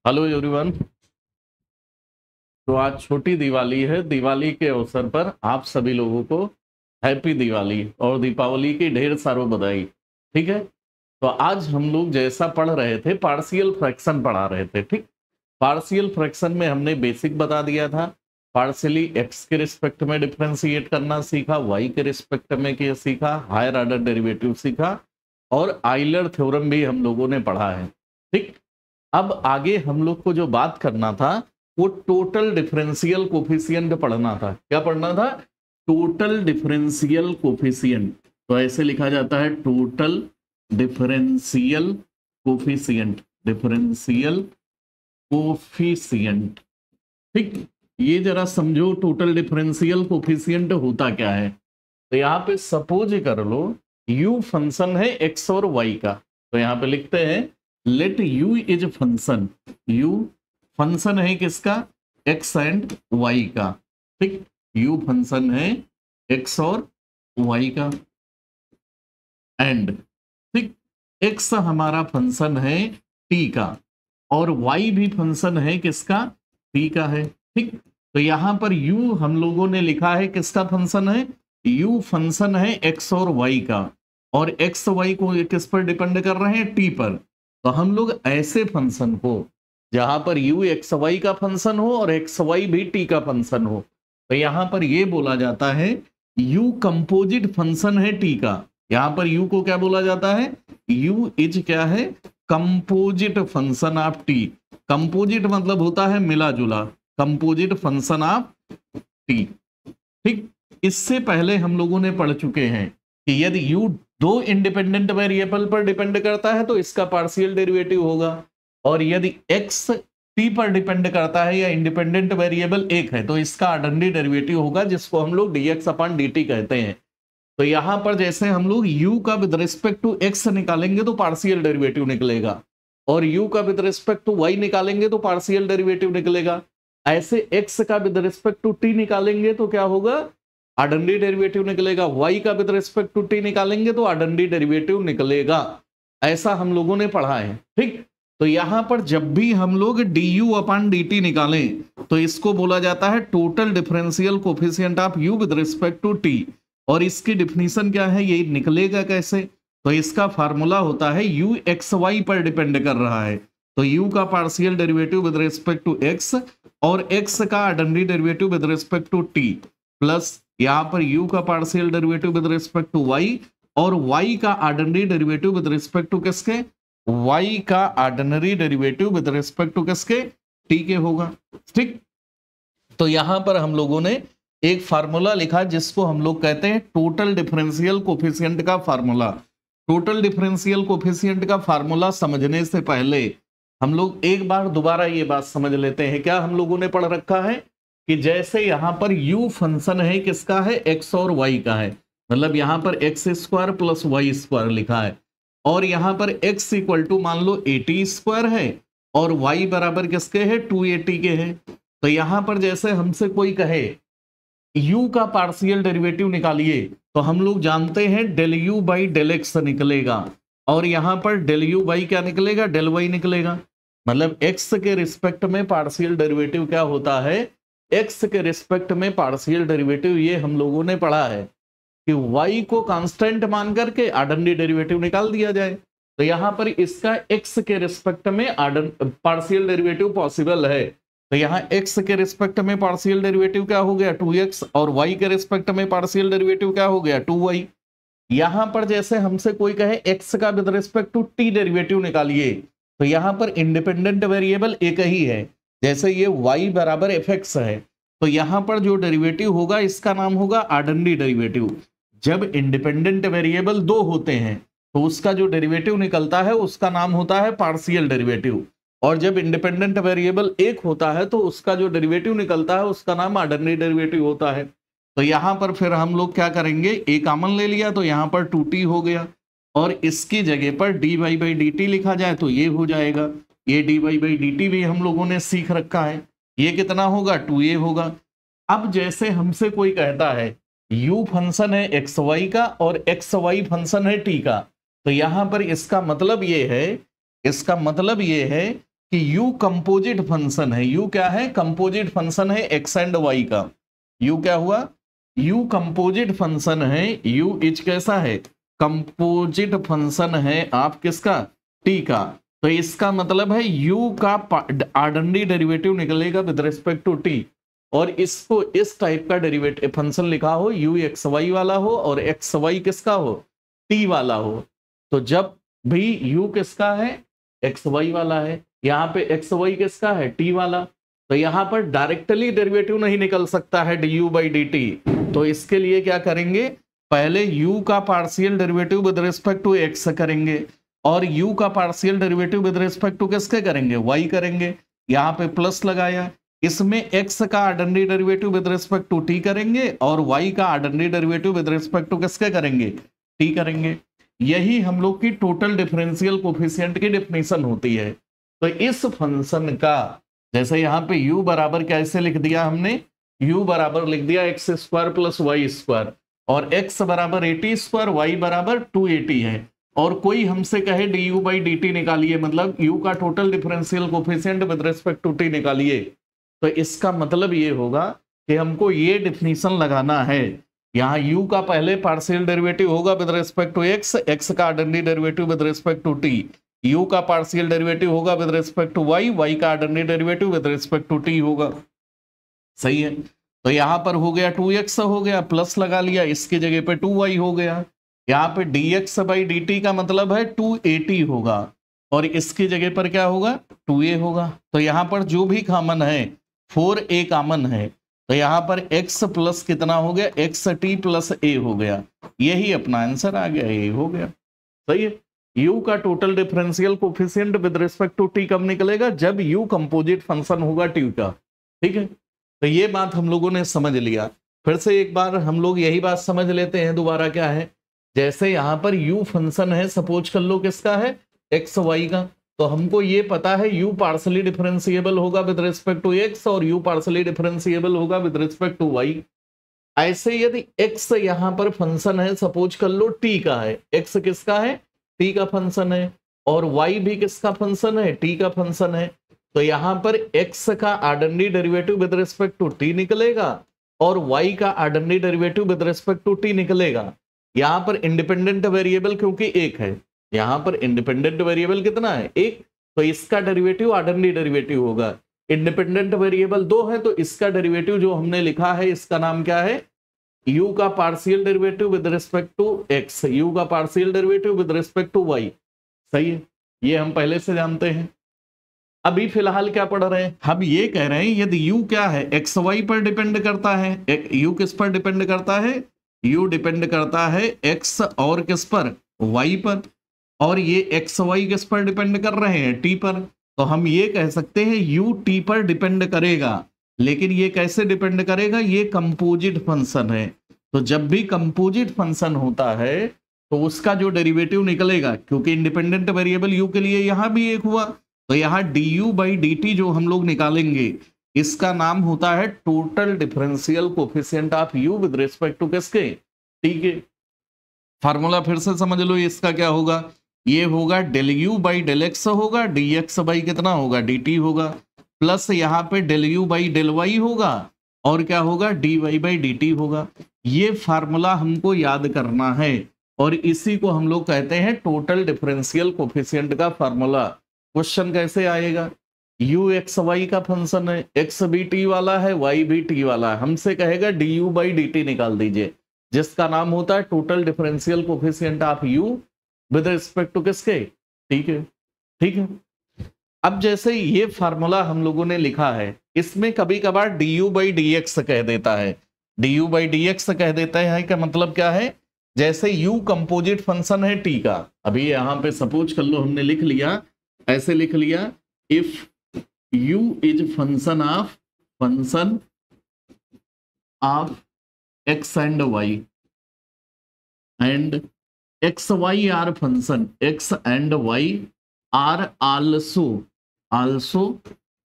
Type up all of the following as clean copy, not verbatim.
Hello everyone. तो आज छोटी दिवाली है। दिवाली के अवसर पर आप सभी लोगों को हैप्पी दिवाली और दीपावली की ढेर सारों बधाई। ठीक है। तो आज हम लोग जैसा पढ़ रहे थे, पार्शियल फ्रैक्शन पढ़ा रहे थे। ठीक। पार्शियल फ्रैक्शन में हमने बेसिक बता दिया था। पार्शियली एक्स के रिस्पेक्ट में डिफरेंशिएट करना सीखा, वाई के रिस्पेक्ट में किया सीखा, हायर ऑर्डर डेरिवेटिव सीखा और आइलर थ्योरम भी हम लोगों ने पढ़ा है। ठीक। अब आगे हम लोग को जो बात करना था वो टोटल डिफरेंशियल कोफिशिएंट पढ़ना था। क्या पढ़ना था? Total differential coefficient. तो ऐसे लिखा जाता है total differential coefficient, differential coefficient. ठीक। ये जरा समझो टोटल डिफरेंशियल कोफिशिएंट होता क्या है। तो यहाँ पे सपोज कर लो u फंक्शन है x और y का। तो यहाँ पे लिखते हैं let u is function, u function है किसका? x एंड y का। ठीक। u फंक्शन है x और y का एंड ठीक x हमारा फंक्शन है t का और y भी फंक्शन है किसका? t का है। ठीक। तो यहां पर u हम लोगों ने लिखा है किसका फंक्शन है? u फंक्शन है x और y का और x y को किस पर डिपेंड कर रहे हैं? t पर। तो हम लोग ऐसे फंक्शन को जहां पर u एक्स वाई का फंक्शन हो और एक्स वाई भी t का फंक्शन हो, तो यहां पर ये बोला जाता है u कंपोजिट फंक्शन है t का। यहां पर u को क्या बोला जाता है? u इज क्या है? Composite function of t। Composite मतलब होता है मिला जुला, कंपोजिट फंक्शन ऑफ t। ठीक। इससे पहले हम लोगों ने पढ़ चुके हैं कि यदि u दो इंडिपेंडेंट वेरिएबल पर डिपेंड करता है तो इसका पार्शियल डेरिवेटिव होगा, और यदि x t पर डिपेंड करता है या इंडिपेंडेंट वेरिएबल एक है तो इसका अडंडी डेरिवेटिव होगा, जिसको हम लोग dx अपॉन dt कहते हैं। तो यहां पर जैसे हम लोग u का विद रिस्पेक्ट टू x निकालेंगे तो पार्शियल डेरिवेटिव निकलेगा, और u का विद रिस्पेक्ट टू y निकालेंगे तो पार्शियल डेरिवेटिव निकलेगा। ऐसे x का विद रिस्पेक्ट टू t निकालेंगे तो क्या होगा? अडंडी डेरिवेटिव निकलेगा। y का विद रिस्पेक्ट टू t निकालेंगे तो अडंडी डेरिवेटिव निकलेगा। ऐसा हम लोगों ने पढ़ा है। ठीक। तो यहां पर जब भी हम लोग du अपॉन dt निकालें तो इसको बोला जाता है total differential coefficient of u with respect to t। और इसकी डिफिनीशन क्या है, ये निकलेगा कैसे? तो इसका फार्मूला होता है u एक्स वाई पर डिपेंड कर रहा है तो u का partial derivative with respect to x और x का अडंडी derivative with respect to t plus यहां पर u का partial derivative with respect to y और y का ordinary derivative with respect to किसके? y का ordinary derivative with respect to किसके? t के होगा। ठीक। तो यहां पर हम लोगों ने एक फार्मूला लिखा जिसको हम लोग कहते हैं टोटल डिफरेंशियल कोफिशिएंट का फार्मूला। टोटल डिफरेंशियल कोफिशिएंट का फार्मूला समझने से पहले हम लोग एक बार दोबारा ये बात समझ लेते हैं। क्या हम लोगों ने पढ़ रखा है कि जैसे यहां पर u फंक्शन है किसका है? x और y का है। मतलब यहां पर x square plus Y square लिखा है और यहां पर x इक्वल टू मान लो 80 स्क्वायर है और y बराबर किसके है? 280 के है। तो यहां पर जैसे हमसे कोई कहे u का पार्शियल डेरिवेटिव निकालिए तो हम लोग जानते हैं del u by del x निकलेगा और यहां पर डेल u बाई क्या निकलेगा? डेल y निकलेगा। मतलब x के रिस्पेक्ट में पार्शियल डेरिवेटिव क्या होता है? x के रिस्पेक्ट में पार्शियल डेरिवेटिव ये हम लोगों ने पढ़ा है कि y को कांस्टेंट मान करके अडंडी डेरिवेटिव निकाल दिया जाए। तो यहां पर इसका x के रिस्पेक्ट में पार्शियल डेरिवेटिव पॉसिबल है। तो यहाँ x के रिस्पेक्ट में पार्शियल डेरिवेटिव क्या हो गया? 2x और y के रिस्पेक्ट में पार्शियल डेरिवेटिव क्या हो गया? 2y। यहां पर जैसे हमसे कोई कहे x का with respect to t derivative निकालिए तो यहां पर इंडिपेंडेंट वेरिएबल एक ही है। जैसे ये y बराबर fx है तो यहां पर जो डेरिवेटिव होगा इसका नाम होगा अडंडी डेरिवेटिव। जब इंडिपेंडेंट वेरिएबल दो होते हैं तो उसका जो डेरिवेटिव निकलता है उसका नाम होता है पार्शियल डेरिवेटिव, और जब इंडिपेंडेंट वेरिएबल एक होता है तो उसका जो डेरिवेटिव निकलता है उसका नाम अडंडी डेरिवेटिव होता है। तो यहां पर फिर हम लोग क्या करेंगे? a कॉमन ले लिया तो यहां पर 2t हो गया और इसकी जगह पर dy बाई dt लिखा जाए तो ये हो जाएगा। ये dy बाई dt भी हम लोगों ने सीख रखा है। ये कितना होगा? 2a होगा। अब जैसे हमसे कोई कहता है u फंक्शन है एक्स वाई का और एक्स वाई फंक्शन है t का, तो यहां पर इसका मतलब ये है कि u कंपोजिट फंक्शन है, u क्या है, कंपोजिट फंक्शन है x एंड y का। u क्या हुआ, u कंपोजिट फंक्शन है, u इच कैसा है, कंपोजिट फंक्शन है आप किसका, t का। तो इसका मतलब है u का आर्डिनरी डेरिवेटिव निकलेगा विद रिस्पेक्ट टू t, और इसको इस टाइप का डेरिवेटिव फंक्शन लिखा हो, u एक्स वाई वाला हो और एक्स वाई किसका हो, t वाला हो। तो जब भी u किसका है, एक्स वाई वाला है, यहाँ पे एक्स वाई किसका है, t वाला, तो यहाँ पर डायरेक्टली डेरिवेटिव नहीं निकल सकता है du बाई डी टी। तो इसके लिए क्या करेंगे, पहले u का partial derivative with respect to x करेंगे, और u का partial derivative with respect to किसके करेंगे, y करेंगे। यहाँ पे प्लस लगाया, इसमें x का ordinary derivative with respect to t करेंगे, और y का ordinary derivative with respect to किसके करेंगे, t करेंगे। यही हम लोग की टोटल डिफरेंशियल कोफिशिएंट की डेफिनेशन होती है। तो इस फंक्शन का जैसे यहाँ पे u बराबर कैसे लिख दिया हमने, u बराबर लिख दिया x square plus Y square, और x बराबर 80 स्क्वायर, y बराबर 280 है, और कोई हमसे कहे du बाई डी टी निकालिए, मतलब u का total differential coefficient with respect to t निकालिए। तो इसका मतलब ये होगा कि हमको ये डिफिनीशन लगाना है, यहाँ u का पहले पार्शियल डेरिवेटिव होगा with respect to x, x का ordinary derivative with respect to t, u का पार्शियल डेरिवेटिव होगा with respect to y, y का ordinary derivative with respect to t होगा। सही है, तो यहाँ पर हो गया 2x हो गया, प्लस लगा लिया, इसकी जगह पे 2y हो गया। यहाँ पे dx बाई dt का मतलब है 280 होगा, और इसकी जगह पर क्या होगा, 2a होगा। तो यहाँ पर जो भी कॉमन है 4a कॉमन है, तो यहाँ पर x प्लस कितना हो गया, xt प्लस a हो गया। यही अपना आंसर आ गया, ये हो गया। सही है, u का total differential coefficient with respect to t कब निकलेगा, जब u कंपोजिट फंक्शन होगा t का। ठीक है, तो ये बात हम लोगों ने समझ लिया। फिर से एक बार हम लोग यही बात समझ लेते हैं दोबारा, क्या है, जैसे यहाँ पर u फंक्शन है, सपोज कर लो किसका है, एक्स वाई का, तो हमको ये पता है u पार्शली डिफरेंशिएबल होगा विद रिस्पेक्ट टू x, और u पार्शली डिफरेंशिएबल होगा विद रिस्पेक्ट टू y। ऐसे यदि x यहाँ पर फंक्शन है, सपोज कर लो t का है, x किसका है, t का फंक्शन है, और y भी किसका फंक्शन है, t का फंक्शन है, तो यहाँ पर x का ordinary derivative with respect to t निकलेगा, और y का ordinary derivative with respect to t निकलेगा। यहाँ पर इंडिपेंडेंट वेरिएबल क्योंकि एक है, यहाँ पर इंडिपेंडेंट वेरिएबल कितना है, एक, तो इसका डेरिवेटिव ऑर्डिनरी डेरिवेटिव होगा। इंडिपेंडेंट वेरिएबल दो है, तो इसका डेरिवेटिव जो हमने लिखा है इसका नाम क्या है, u का partial derivative with respect to x, u का partial derivative with respect to y। सही है, ये हम पहले से जानते हैं। अभी फिलहाल क्या पढ़ रहे हैं, हम ये कह रहे हैं यदि u क्या है, एक्स वाई पर डिपेंड करता है, u किस पर डिपेंड करता है, u डिपेंड करता है x और किस पर, y पर, और ये एक्स वाई किस पर डिपेंड कर रहे हैं, t पर। तो हम ये कह सकते हैं u t पर डिपेंड करेगा, लेकिन ये कैसे डिपेंड करेगा, ये कंपोजिट फंक्शन है। तो जब भी कंपोजिट फंक्शन होता है तो उसका जो डेरिवेटिव निकलेगा, क्योंकि इंडिपेंडेंट वेरिएबल u के लिए यहाँ भी एक हुआ, तो यहाँ du बाई डी टी जो हम लोग निकालेंगे, इसका नाम होता है total differential coefficient of u with respect to किसके, t के। फार्मूला फिर से समझ लो, इसका क्या होगा, ये होगा del u by del x होगा, dx बाई कितना होगा, dt होगा, प्लस यहाँ पे del u by del y होगा, और क्या होगा, dy बाई dt होगा। ये फार्मूला हमको याद करना है, और इसी को हम लोग कहते हैं टोटल डिफरेंशियल कोफिशिएंट का फार्मूला। क्वेश्चन कैसे आएगा, u एक्स वाई का फंक्शन है, x भी t वाला है, y भी t वाला है, हमसे कहेगा du बाई dt निकाल दीजिए, जिसका नाम होता है total differential coefficient of u with respect to किसके, ठीक है। ठीक है, अब जैसे ये फार्मूला हम लोगों ने लिखा है, इसमें कभी कभार du बाई डी एक्स कह देता है, du बाई डी एक्स कह देता है का मतलब क्या है, जैसे u कंपोजिट फंक्शन है t का, अभी यहाँ पे सपोज कर लो हमने लिख लिया, ऐसे लिख लिया, if u is function of x and y, and x y are function, x and y are also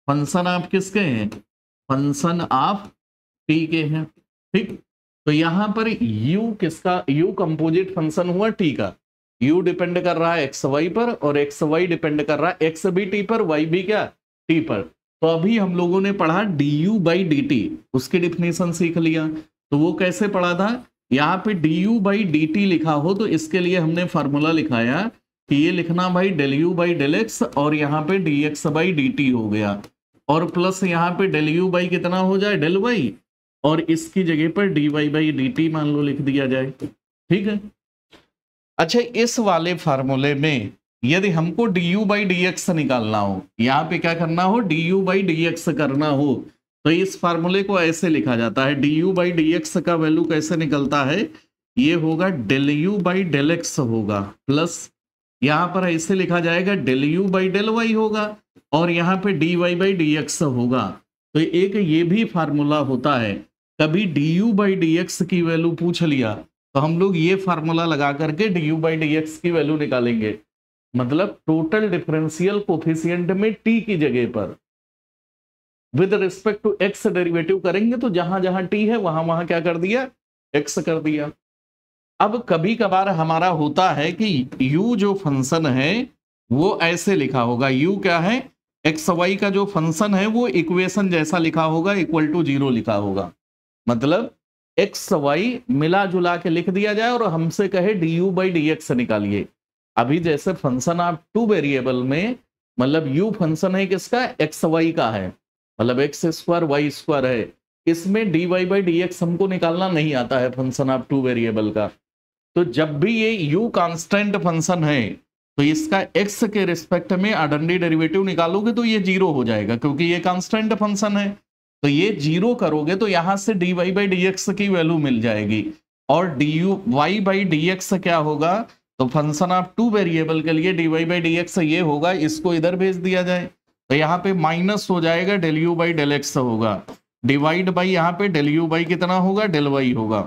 function of किसके हैं, फंक्शन ऑफ t के हैं। ठीक, तो यहां पर u किसका, u कंपोजिट फंक्शन हुआ t का, u डिपेंड कर रहा है एक्स वाई पर और एक्स वाई डिपेंड कर रहा है एक्स भी टी पर, वाई भी क्या टी पर। तो अभी हम लोगों ने पढ़ा du बाई डी टी, उसकी डिफिनेशन सीख लिया। तो वो कैसे पढ़ा था, यहाँ पे du बाई डी टी लिखा हो तो इसके लिए हमने फॉर्मूला लिखाया कि ये लिखना भाई del you by del x और यहाँ पे d x by D t हो गया, और प्लस यहाँ पे डेल यू बाई कितना हो जाए डेल वाई, और इसकी जगह पर d Y by D t मान लो लिख दिया जाए। ठीक है। अच्छा, इस वाले फार्मूले में यदि हमको D you by D x निकालना हो, यहाँ पे क्या करना हो D you by D x करना हो, तो इस फार्मूले को ऐसे लिखा जाता है। D you by D x का वैल्यू कैसे निकलता है, ये होगा del you by del x होगा, प्लस यहाँ पर ऐसे लिखा जाएगा del you by del y होगा, और यहाँ पे d Y by D x होगा। तो एक ये भी फार्मूला होता है, कभी d you by D x की वैल्यू पूछ लिया तो हम लोग ये फार्मूला लगा करके d you by D x की वैल्यू निकालेंगे। मतलब टोटल डिफरेंशियल कोफिशिएंट में टी की जगह पर with respect to x derivative करेंगे, तो जहां जहां टी है वहां वहां क्या कर दिया, एक्स कर दिया। अब कभी कभार हमारा होता है कि u जो फंक्शन है वो ऐसे लिखा होगा, u क्या है, एक्स वाई का जो फंक्शन है वो इक्वेशन जैसा लिखा होगा, इक्वल टू 0 लिखा होगा। मतलब एक्स वाई मिला जुला के लिख दिया जाए और हमसे कहे D you by D x निकालिए। अभी जैसे फंक्शन आप टू वेरिएबल में, मतलब u फंक्शन है किसका, एक्स वाई का है, मतलब एक्स स्क्वायर वाई स्क्वायर है, इसमें d Y by D x हमको निकालना नहीं आता है फंक्शन आप टू वेरिएबल का। तो जब भी ये u कांस्टेंट फंक्शन है तो इसका x के रिस्पेक्ट में अडंडी डेरिवेटिव निकालोगे तो ये 0 हो जाएगा, क्योंकि ये कांस्टेंट फंक्शन है। तो ये 0 करोगे तो यहां से d Y by D x की वैल्यू मिल जाएगी, और d u y by D x क्या होगा, तो फंक्शन ऑफ टू वेरिएबल के लिए d Y by D x ये होगा, इसको इधर भेज दिया जाए तो यहाँ पे माइनस हो जाएगा, del you by del x होगा, डिवाइड बाई यहाँ पे डेल यू बाई कितना होगा, डेल वाई होगा।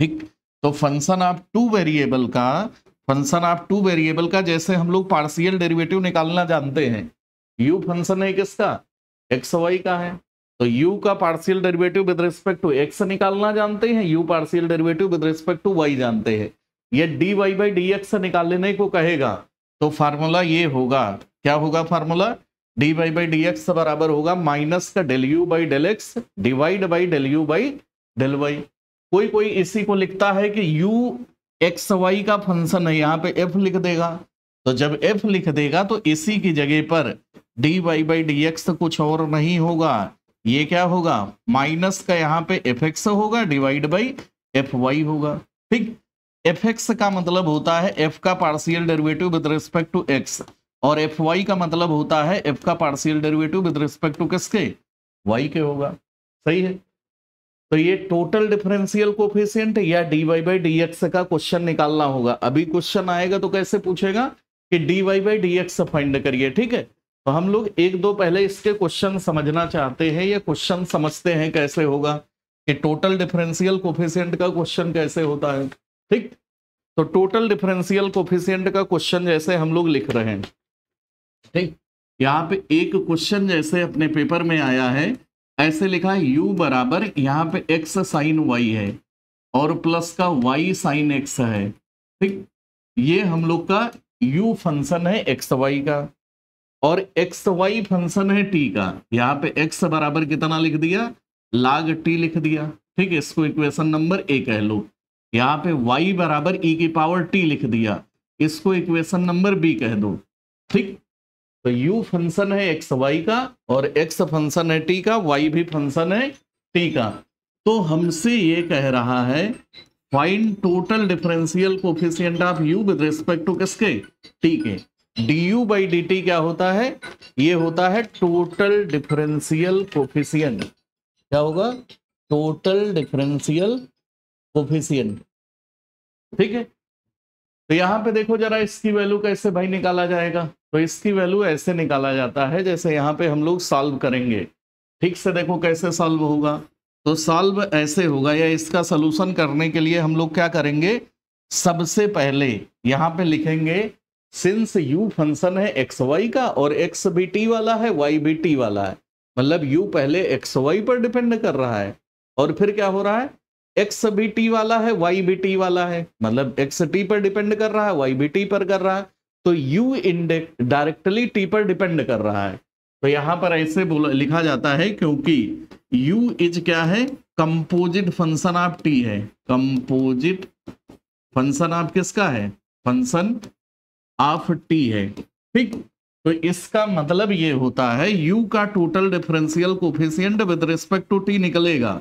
ठीक, तो फंक्शन ऑफ टू वेरिएबल का जैसे हम लोग पार्शियल डेरिवेटिव निकालना जानते हैं, u फंक्शन है किसका, एक्स वाई का है, तो u का partial derivative with respect to x निकालना जानते हैं, u partial derivative with respect to y जानते हैं। ये d Y by D x निकालने को कहेगा तो फार्मूला ये होगा, क्या होगा formula, d Y by D x बराबर होगा माइनस का del you by del x divide by del you by del y. कोई कोई इसी को लिखता है कि u एक्स वाई का फंक्शन है, यहाँ पे f लिख देगा, तो जब f लिख देगा तो इसी की जगह पर d Y by D x कुछ और नहीं होगा, ये क्या होगा, माइनस का यहाँ पे एफ एक्स होगा डिवाइड बाई एफ वाई होगा। ठीक, एफ एक्स का मतलब होता है f का partial derivative with respect to x, और एफ वाई का मतलब होता है f का partial derivative with respect to किसके, y के होगा। सही है। तो ये टोटल डिफरेंशियल कोफिशिएंट या d Y by D x का क्वेश्चन निकालना होगा। अभी क्वेश्चन आएगा तो कैसे पूछेगा कि d Y by D x find करिए। ठीक है, तो हम लोग एक दो पहले इसके क्वेश्चन समझना चाहते हैं, या क्वेश्चन समझते हैं कैसे होगा कि टोटल डिफरेंशियल कोफिशिएंट का क्वेश्चन कैसे होता है। ठीक, तो टोटल डिफरेंशियल कोफिशिएंट का क्वेश्चन जैसे हम लोग लिख रहे हैं, ठीक, यहाँ पे एक क्वेश्चन जैसे अपने पेपर में आया है, ऐसे लिखा है u बराबर यहाँ पे x साइन y है और प्लस का y साइन x है। ठीक, ये हम लोग का u फंक्शन है एक्स वाई का और एक्स वाई फंक्शन है t का। यहाँ पे x बराबर कितना लिख दिया, log t लिख दिया। ठीक है, इसको इक्वेशन नंबर ए कह लो। यहाँ पे y बराबर e की पावर t लिख दिया, इसको इक्वेशन नंबर बी कह दो। ठीक, तो u फंक्शन है एक्स वाई का और x फंक्शन है t का, y भी फंक्शन है t का। तो हमसे ये कह रहा है find total differential coefficient of u with respect to किसके, t के। du बाई डी टी क्या होता है, ये होता है टोटल डिफरेंशियल कोफिशिएंट। क्या होगा, टोटल डिफरेंशियल कोफिशिएंट। ठीक है, तो यहां पे देखो जरा इसकी वैल्यू कैसे भाई निकाला जाएगा। तो इसकी वैल्यू ऐसे निकाला जाता है जैसे यहाँ पे हम लोग सॉल्व करेंगे। ठीक से देखो कैसे सॉल्व होगा, तो सॉल्व ऐसे होगा, या इसका सलूशन करने के लिए हम लोग क्या करेंगे, सबसे पहले यहाँ पे लिखेंगे सिंस u फंक्शन है एक्स वाई का और x भी t वाला है, y भी t वाला है, मतलब u पहले एक्स वाई पर डिपेंड कर रहा है और फिर क्या हो रहा है, एक्स भी टी वाला है, वाई भी टी वाला है, मतलब एक्स टी पर डिपेंड कर रहा है, वाई भी टी पर कर रहा है, तो यू इंडेक्स डायरेक्टली टी पर डिपेंड कर रहा है। तो यहां पर ऐसे लिखा जाता है क्योंकि u इज क्या है, कंपोजिट फंक्शन ऑफ टी है, कंपोजिट फंक्शन ऑफ किसका है, फंक्शन ऑफ टी है, ठीक। तो इसका मतलब ये होता है u का total differential coefficient with respect to t निकलेगा,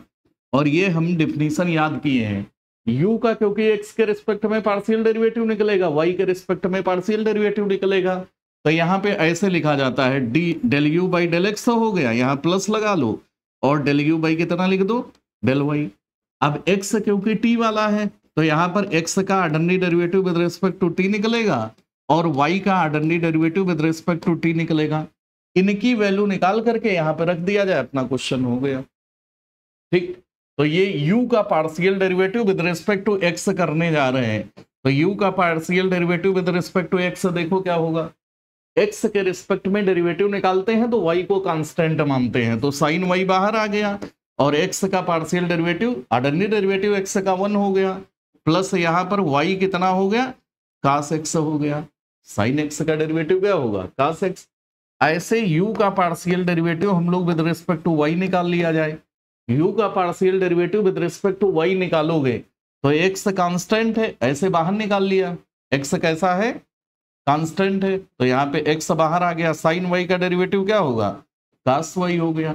और ये हम डिफिनीशन याद किए हैं u का, क्योंकि x के रिस्पेक्ट में पार्शियल डेरिवेटिव निकलेगा, y के रिस्पेक्ट में पार्शियल डेरिवेटिव निकलेगा। तो यहाँ पे ऐसे लिखा जाता है d del you by del x हो गया, यहाँ प्लस लगा लो, और डेल यू बाई कितना लिख दो, डेल वाई। अब x क्योंकि t वाला है तो यहाँ पर x का ordinary derivative with respect to t निकलेगा, और y का ordinary derivative with respect to t निकलेगा। इनकी वैल्यू निकाल करके यहाँ पे रख दिया जाए, अपना क्वेश्चन हो गया, ठीक। तो ये u का partial derivative with respect to x करने जा रहे हैं, तो u का partial derivative with respect to x देखो क्या होगा, x के रिस्पेक्ट में डेरिवेटिव निकालते हैं तो y को कांस्टेंट मानते हैं, तो साइन y बाहर आ गया, और x का partial derivative ordinary derivative x का 1 हो गया, प्लस यहाँ पर y कितना हो गया, cos x हो गया, साइन x का डेरिवेटिव क्या होगा, cos x। ऐसे u का पार्शियल डेरिवेटिव हम लोग विद रिस्पेक्ट टू y निकाल लिया जाए, u का partial derivative with respect to y निकालोगे तो x कांस्टेंट है, ऐसे बाहर निकाल लिया, x कैसा है, कांस्टेंट है, तो यहाँ पे x बाहर आ गया, साइन y का डेरिवेटिव क्या होगा, cos y हो गया,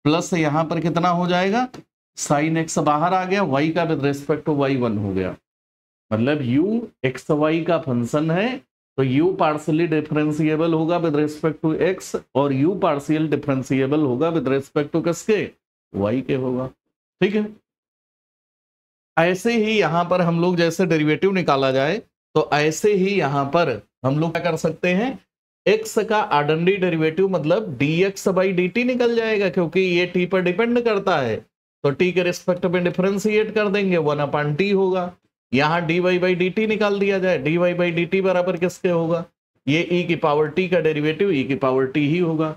प्लस यहाँ पर कितना हो जाएगा, साइन x बाहर आ गया, y का विद रिस्पेक्ट टू y 1 हो गया, मतलब u x y का फंक्शन है, तो u पार्शियली डिफरेंशिएबल होगा विद रिस्पेक्ट टू x, और u पार्शियल डिफरेंशिएबल होगा विद रिस्पेक्ट टू किसके, y के होगा, ठीक है। ऐसे ही यहां पर हम लोग जैसे डेरिवेटिव निकाला जाए, तो ऐसे ही यहां पर हम लोग क्या कर सकते हैं, x का ऑर्डिनरी डेरिवेटिव मतलब dx बाई dt निकल जाएगा, क्योंकि ये t पर डिपेंड करता है, तो t के रिस्पेक्ट में डिफरेंशिएट कर देंगे, 1/t होगा, यहाँ dy बाई dt निकाल दिया जाए, dy बाई dt बराबर किसके होगा, ये e की पावर t का डेरिवेटिव e की पावर t ही होगा।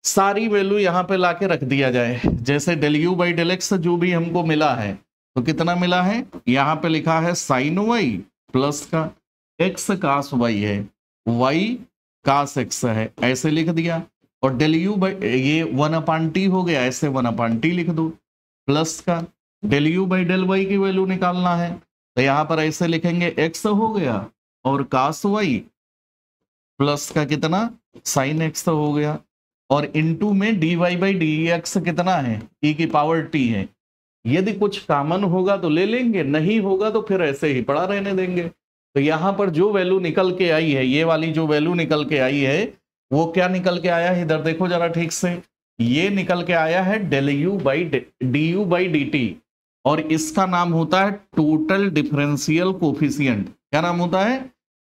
सारी वैल्यू यहाँ पे लाके रख दिया जाए, जैसे del you by del X जो भी हमको मिला है, तो कितना मिला है, यहाँ पे लिखा है साइन वाई प्लस का एक्स कास वाई है, वाई कास एक्स है, ऐसे लिख दिया, और डेल यू बाई ये 1/t हो गया, ऐसे 1/t लिख दो, प्लस का del you by del Y की वैल्यू निकालना है, तो यहाँ पर ऐसे लिखेंगे एक्स हो गया और कास वाई प्लस का कितना साइन एक्स हो गया, और इनटू में D Y by D X कितना है, e की पावर t है। यदि कुछ कॉमन होगा तो ले लेंगे, नहीं होगा तो फिर ऐसे ही पड़ा रहने देंगे। तो यहाँ पर जो वैल्यू निकल के आई है, ये वाली जो वैल्यू निकल के आई है, वो क्या निकल के आया है, इधर देखो जरा ठीक से, ये निकल के आया है del you by D you by D T, और इसका नाम होता है टोटल डिफरेंशियल कोफिशिएंट। क्या नाम होता है,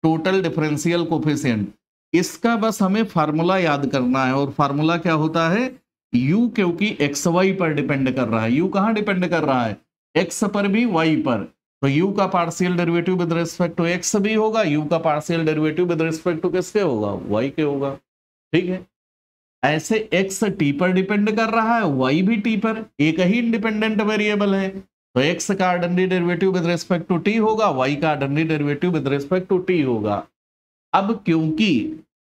टोटल डिफरेंशियल कोफिशिएंट। इसका बस हमें फार्मूला याद करना है, और फार्मूला क्या होता है, u क्योंकि एक्स वाई पर डिपेंड कर रहा है, u कहाँ डिपेंड कर रहा है, x पर भी y पर, तो u का partial derivative with respect to x भी होगा, u का partial derivative with respect to किसके होगा, y के होगा, ठीक है। ऐसे x t पर डिपेंड कर रहा है, y भी t पर, एक ही इंडिपेंडेंट वेरिएबल है, तो x का ordinary derivative with respect to t होगा, y का ordinary derivative with respect to t होगा। अब क्योंकि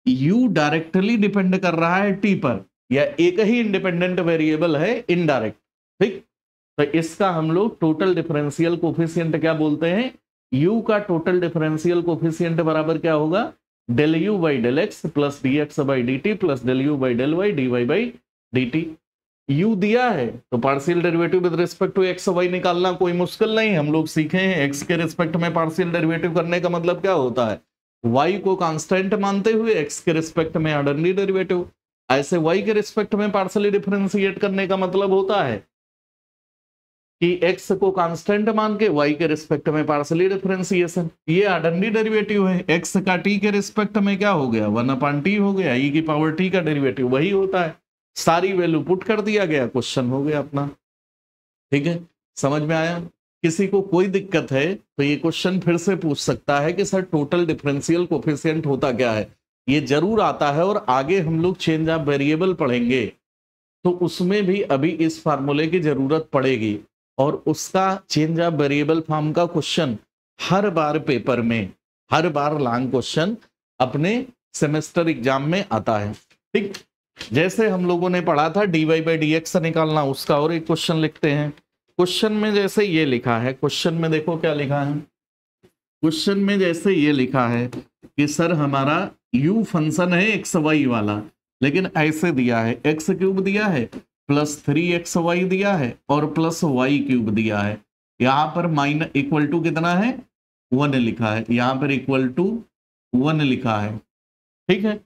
u डायरेक्टली डिपेंड कर रहा है t पर, या एक ही इंडिपेंडेंट वेरिएबल है इनडायरेक्ट, ठीक, तो इसका हम लोग टोटल डिफरेंशियल कोफिशिएंट क्या बोलते हैं, u का टोटल डिफरेंशियल कोफिशिएंट बराबर क्या होगा, del you by del X plus D x by D T plus del you by del Y D Y by D T. u दिया है तो partial derivative with respect to X Y निकालना कोई मुश्किल नहीं, हम लोग सीखे हैं, x के रिस्पेक्ट में पार्शियल डेरिवेटिव करने का मतलब क्या होता है, y को कांस्टेंट मानते हुए x के रिस्पेक्ट में ऑर्डिनरी डेरिवेटिव, ऐसे y के रिस्पेक्ट में पार्शियली डिफरेंशिएट करने का मतलब होता है कि x को कांस्टेंट मान के y के रिस्पेक्ट में पार्शियली डिफरेंशिएशन। ये ऑर्डिनरी डेरिवेटिव है, x का t के रिस्पेक्ट में क्या हो गया, 1/t हो गया, e की पावर t का डेरिवेटिव वही होता है, सारी वैल्यू पुट कर दिया गया, क्वेश्चन हो गया अपना, ठीक है, समझ में आया। किसी को कोई दिक्कत है तो ये क्वेश्चन फिर से पूछ सकता है कि सर टोटल डिफरेंशियल कोफिशिएंट होता क्या है, ये जरूर आता है, और आगे हम लोग चेंज ऑफ वेरिएबल पढ़ेंगे तो उसमें भी अभी इस फार्मूले की जरूरत पड़ेगी, और उसका चेंज ऑफ वेरिएबल फॉर्म का क्वेश्चन हर बार पेपर में, हर बार लॉन्ग क्वेश्चन अपने सेमेस्टर एग्जाम में आता है। ठीक, जैसे हम लोगों ने पढ़ा था dy बाई डी एक्स निकालना, उसका और एक क्वेश्चन लिखते हैं। क्वेश्चन में जैसे ये लिखा है, क्वेश्चन में देखो क्या लिखा है। क्वेश्चन में जैसे ये लिखा है कि सर हमारा u फंक्शन है एक्स वाई वाला, लेकिन ऐसे दिया है एक्स क्यूब दिया है प्लस 3xy दिया है और प्लस वाई क्यूब दिया है। यहाँ पर माइनस इक्वल टू कितना है 1 लिखा है, यहाँ पर इक्वल टू 1 लिखा है। ठीक है,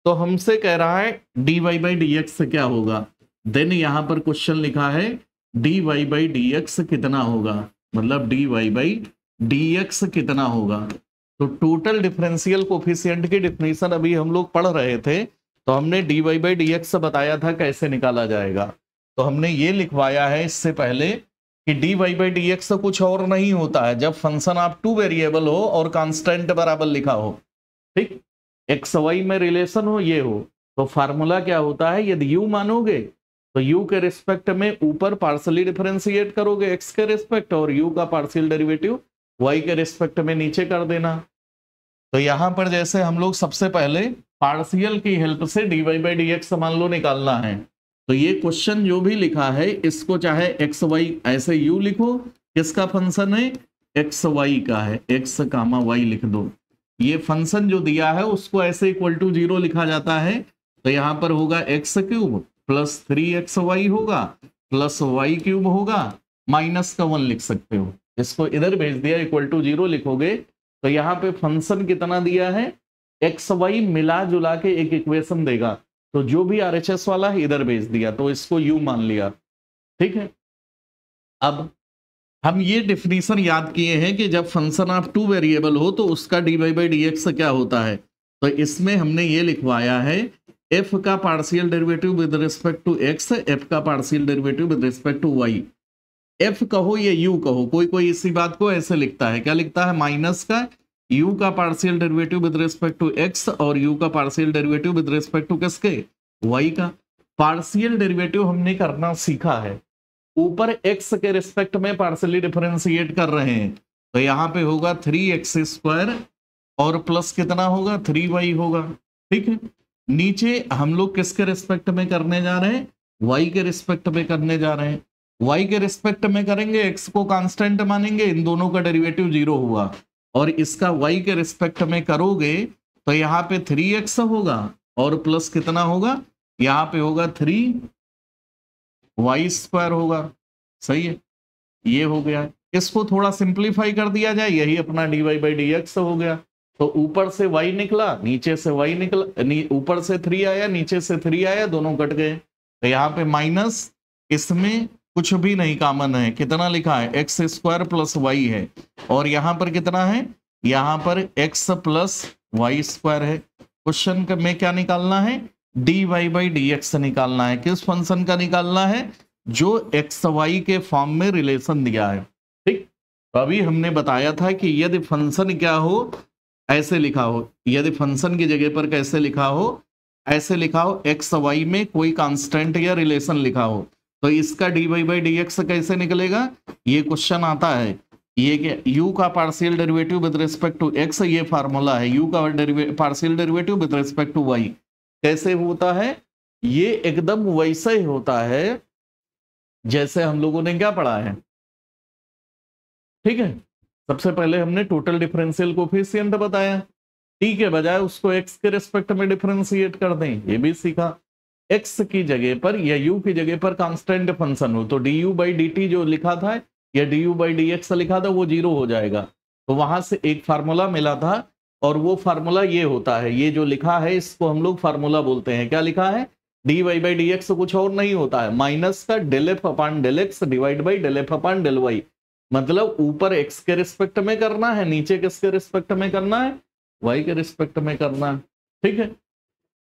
तो हमसे कह रहा है dy बाई डी एक्स क्या होगा। देन यहाँ पर क्वेश्चन लिखा है dy बाई डी एक्स कितना होगा, मतलब dy बाई डी एक्स कितना होगा। तो टोटल डिफरेंशियल कोफिशिएंट की डिफिनेशन अभी हम लोग पढ़ रहे थे, तो हमने dy बाई डी एक्स बताया था कैसे निकाला जाएगा। तो हमने ये लिखवाया है इससे पहले कि dy बाई डी एक्स कुछ और नहीं होता है जब फंक्शन ऑफ 2 वेरिएबल हो और कांस्टेंट बराबर लिखा हो। ठीक, एक्स वाई में रिलेशन हो, ये हो, तो फार्मूला क्या होता है, यदि u मानोगे तो u के रिस्पेक्ट में ऊपर पार्शियली डिफरेंशिएट करोगे x के रिस्पेक्ट, और u का पार्शियल डेरिवेटिव y के रिस्पेक्ट में नीचे कर देना। तो यहां पर जैसे हम लोग सबसे पहले पार्शियल की हेल्प से dy बाई डी एक्स मान लो निकालना है, तो ये क्वेश्चन जो भी लिखा है इसको चाहे एक्स वाई ऐसे u लिखो, किसका फंक्शन है एक्स वाई का है, एक्स कामा वाई लिख दो। ये फंक्शन जो दिया है उसको ऐसे इक्वल टू 0 लिखा जाता है, तो यहाँ पर होगा एक्स क्यूब प्लस 3xy होगा प्लस वाई क्यूब होगा, माइनस का 1 लिख सकते हो, इसको इधर भेज दिया इक्वल टू 0 लिखोगे तो यहाँ पे फंक्शन कितना दिया है एक्स वाई मिला जुला के एक इक्वेशन देगा, तो जो भी आरएचएस वाला है इधर भेज दिया, तो इसको यू मान लिया। ठीक है, अब हम ये डिफिनीशन याद किए हैं कि जब फंक्शन ऑफ 2 वेरिएबल हो तो उसका dy बाई डी एक्स क्या होता है। तो इसमें हमने ये लिखवाया है f का partial derivative with respect to x, f का partial derivative with respect to y। f कहो या u कहो, कोई कोई इसी बात को ऐसे लिखता है, क्या लिखता है माइनस का u का partial derivative with respect to x और u का partial derivative with respect to किसके y का। पार्शियल डेरिवेटिव हमने करना सीखा है, ऊपर x के रिस्पेक्ट में पार्शियली डिफरेंशिएट कर रहे हैं, तो यहाँ पे होगा 3x² और प्लस कितना होगा 3y होगा। ठीक है, नीचे हम लोग किसके रिस्पेक्ट में करने जा रहे हैं, y के रिस्पेक्ट में करने जा रहे हैं। y के रिस्पेक्ट में करेंगे, x को कांस्टेंट मानेंगे, इन दोनों का डेरिवेटिव 0 हुआ, और इसका y के रिस्पेक्ट में करोगे तो यहाँ पे 3x होगा और प्लस कितना होगा, यहाँ पे होगा 3y² होगा। सही है, ये हो गया। इसको थोड़ा सिंप्लीफाई कर दिया जाए, यही अपना dy बाई डी एक्स हो गया। तो ऊपर से y निकला, नीचे से y निकला, ऊपर से 3 आया, नीचे से 3 आया, दोनों कट गए, तो यहाँ पे माइनस, इसमें कुछ भी नहीं कॉमन है, कितना लिखा है x² प्लस y है, और यहाँ पर कितना है, यहाँ पर x प्लस y² है। क्वेश्चन में क्या निकालना है, dy बाई डी एक्स निकालना है। किस फंक्शन का निकालना है, जो एक्स वाई के फॉर्म में रिलेशन दिया है। ठीक, तो अभी हमने बताया था कि यदि फंक्शन क्या हो, ऐसे लिखा हो, यदि फंक्शन की जगह पर कैसे लिखा हो, ऐसे लिखा हो एक्स वाई में कोई कांस्टेंट या रिलेशन लिखा हो, तो इसका dy बाई डी एक्स कैसे निकलेगा, ये क्वेश्चन आता है। ये क्या, u का partial derivative with respect to x, ये फार्मूला है, u का partial derivative with respect to y कैसे होता है, ये एकदम वैसा ही होता है जैसे हम लोगों ने क्या पढ़ा है। ठीक है, सबसे पहले हमने टोटल डिफरेंशियल कोफिशिएंट बताया, t के बजाय उसको x के रिस्पेक्ट में डिफरेंशिएट कर दें, ये भी सीखा। x की जगह पर या u की जगह पर कांस्टेंट फंक्शन हो तो du बाई डी टी जो लिखा था या du बाई डी एक्स लिखा था वो 0 हो जाएगा। तो वहां से एक फार्मूला मिला था, और वो फार्मूला ये होता है, ये जो लिखा है इसको हम लोग फार्मूला बोलते हैं। क्या लिखा है, dy बाई डी एक्स कुछ और नहीं होता है, माइनस का del F upon del x divide by del F upon del Y. मतलब ऊपर x के रिस्पेक्ट में करना है, नीचे किसके रिस्पेक्ट में करना है, y के रिस्पेक्ट में करना है। ठीक है,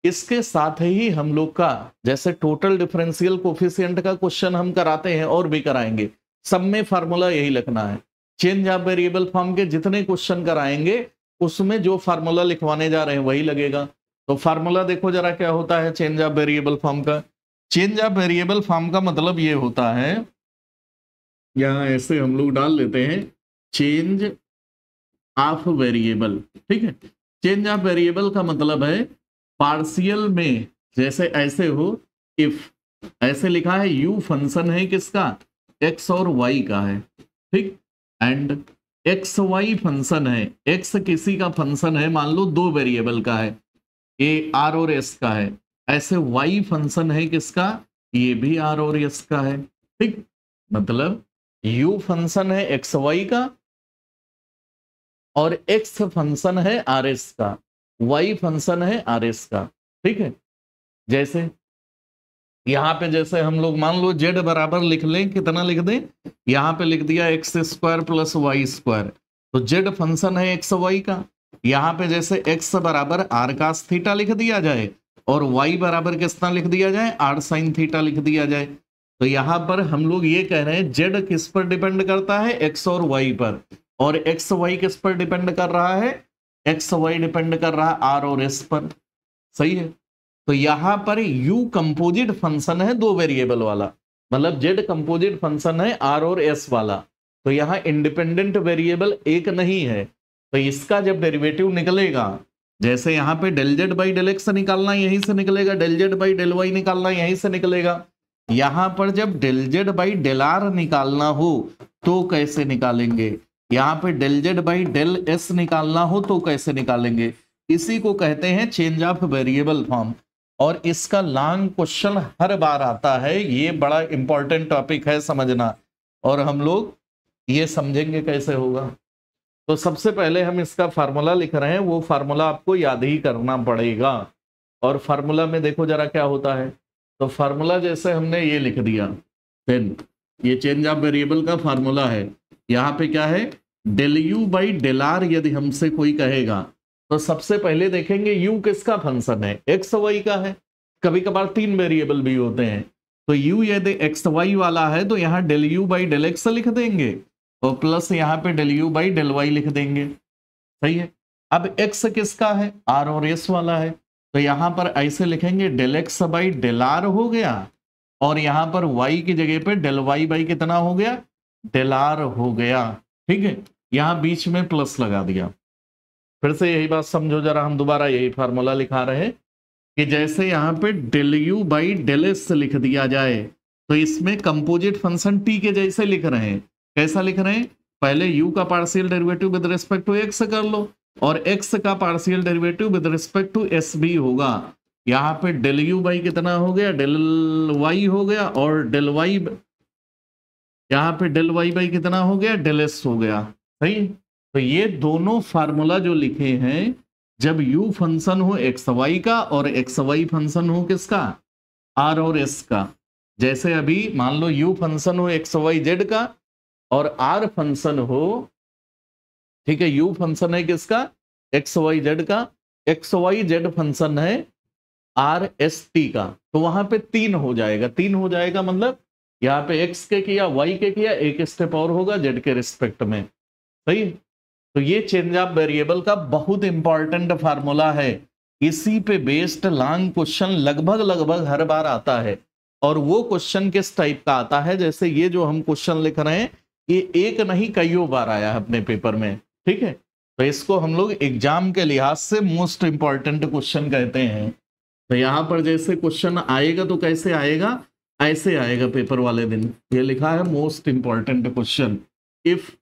इसके साथ ही हम लोग का जैसे टोटल डिफरेंशियल कोफिशिएंट का क्वेश्चन हम कराते हैं और भी कराएंगे, सब में फार्मूला यही लिखना है। चेंज ऑफ वेरिएबल फॉर्म के जितने क्वेश्चन कराएंगे उसमें जो फार्मूला लिखवाने जा रहे हैं वही लगेगा। तो फार्मूला देखो जरा क्या होता है चेंज ऑफ वेरिएबल फॉर्म का। चेंज ऑफ वेरिएबल फॉर्म का मतलब ये होता है यहाँ ऐसे हम लोग डाल लेते हैं चेंज ऑफ वेरिएबल। ठीक है, चेंज ऑफ वेरिएबल का मतलब है पार्शियल में जैसे ऐसे हो, इफ ऐसे लिखा है यू फंक्शन है किसका, एक्स और वाई का है। ठीक, एंड एक्स वाई फंक्शन है, एक्स किसी का फंक्शन है, मान लो दो वेरिएबल का है, ए आर और एस का है, ऐसे वाई फंक्शन है किसका, ये भी आर और एस का है। ठीक, मतलब यू फंक्शन है एक्स वाई का और एक्स फंक्शन है आर एस का, वाई फंक्शन है आर एस का। ठीक है, जैसे यहां पे जैसे हम लोग मान लो जेड बराबर लिख लें, कितना लिख दें, यहां पे लिख दिया x square plus Y square, तो जेड फंक्शन है एक्स वाई का। यहां पे जैसे एक्स बराबर आर कास थीटा लिख दिया जाए और वाई बराबर कितना लिख दिया जाए, आर साइन थीटा लिख दिया जाए। तो यहां पर हम लोग ये कह रहे हैं जेड किस पर डिपेंड करता है, एक्स और वाई पर, और एक्स वाई किस पर डिपेंड कर रहा है, एक्स वाई डिपेंड कर रहा है आर और एस पर। सही है, तो यहां पर यू कंपोजिट फंक्शन है दो वेरिएबल वाला, मतलब जेड कंपोजिट फंक्शन है आर और एस वाला, तो यहां इंडिपेंडेंट वेरिएबल एक नहीं है। तो इसका जब डेरिवेटिव निकलेगा, जैसे यहां पे del Z by del X निकालना यहीं से निकलेगा, del Z by del Y निकालना यहीं से निकलेगा। यहां पर जब del Z by del R निकालना हो तो कैसे निकालेंगे, यहां पे del Z by del S निकालना हो तो कैसे निकालेंगे, इसी को कहते हैं चेंज ऑफ वेरिएबल फॉर्म। और इसका लॉन्ग क्वेश्चन हर बार आता है, ये बड़ा इंपॉर्टेंट टॉपिक है समझना, और हम लोग ये समझेंगे कैसे होगा। तो सबसे पहले हम इसका फार्मूला लिख रहे हैं, वो फार्मूला आपको याद ही करना पड़ेगा। और फार्मूला में देखो जरा क्या होता है, तो फार्मूला जैसे हमने ये लिख दिया, देन ये चेंज ऑफ वेरिएबल का फार्मूला है, यहाँ पे क्या है, del you by del R यदि हमसे कोई कहेगा, तो सबसे पहले देखेंगे यू किसका फंक्शन है, एक्स वाई का है, कभी कभार तीन वेरिएबल भी होते हैं, तो यू यदि एक्स वाई वाला है तो यहाँ del you by del X लिख देंगे और प्लस यहाँ पे del you by del Y लिख देंगे। सही है, अब एक्स किसका है, आर और एस वाला है, तो यहां पर ऐसे लिखेंगे del X by del R हो गया, और यहां पर वाई की जगह पे डेल वाई बाई कितना हो गया, डेल आर हो गया। ठीक है, यहां बीच में प्लस लगा दिया। फिर से यही बात समझो जरा, हम दोबारा यही फार्मूला लिखा रहे हैं कि जैसे यहाँ पे del you by del S लिख दिया जाए, तो इसमें कंपोजिट फंक्शन टी के जैसे लिख रहे हैं। कैसा लिख रहे हैं, पहले यू का partial derivative with respect to X कर लो, और एक्स का partial derivative with respect to S भी होगा। यहाँ पे डेल यू बाई कितना हो गया, डेल वाई हो गया, और डेल वाई यहाँ पे डेल वाई बाई कितना हो गया, डेल एस हो गया। सही, तो ये दोनों फार्मूला जो लिखे हैं, जब यू फंक्शन हो एक्स वाई का और एक्स वाई फंक्शन हो किसका, आर और एस का, जैसे अभी मान लो यू फंक्शन हो एक्स वाई जेड का और आर फंक्शन हो, ठीक है, यू फंक्शन है किसका, एक्स वाई जेड का, एक्स वाई जेड फंक्शन है आर एस टी का, तो वहां पे तीन हो जाएगा, तीन हो जाएगा मतलब यहाँ पे एक्स के किया वाई के किया, एक स्टेप और होगा जेड के रिस्पेक्ट में। सही, तो ये चेंज ऑफ वेरिएबल का बहुत इंपॉर्टेंट फार्मूला है, इसी पे बेस्ड लॉन्ग क्वेश्चन लगभग लगभग हर बार आता है। और वो क्वेश्चन किस टाइप का आता है, जैसे ये जो हम क्वेश्चन लिख रहे हैं, ये एक नहीं कईयों बार आया है अपने पेपर में। ठीक है, तो इसको हम लोग एग्जाम के लिहाज से मोस्ट इंपॉर्टेंट क्वेश्चन कहते हैं। तो यहां पर जैसे क्वेश्चन आएगा तो कैसे आएगा, ऐसे आएगा पेपर वाले दिन, ये लिखा है मोस्ट इंपॉर्टेंट क्वेश्चन। इफ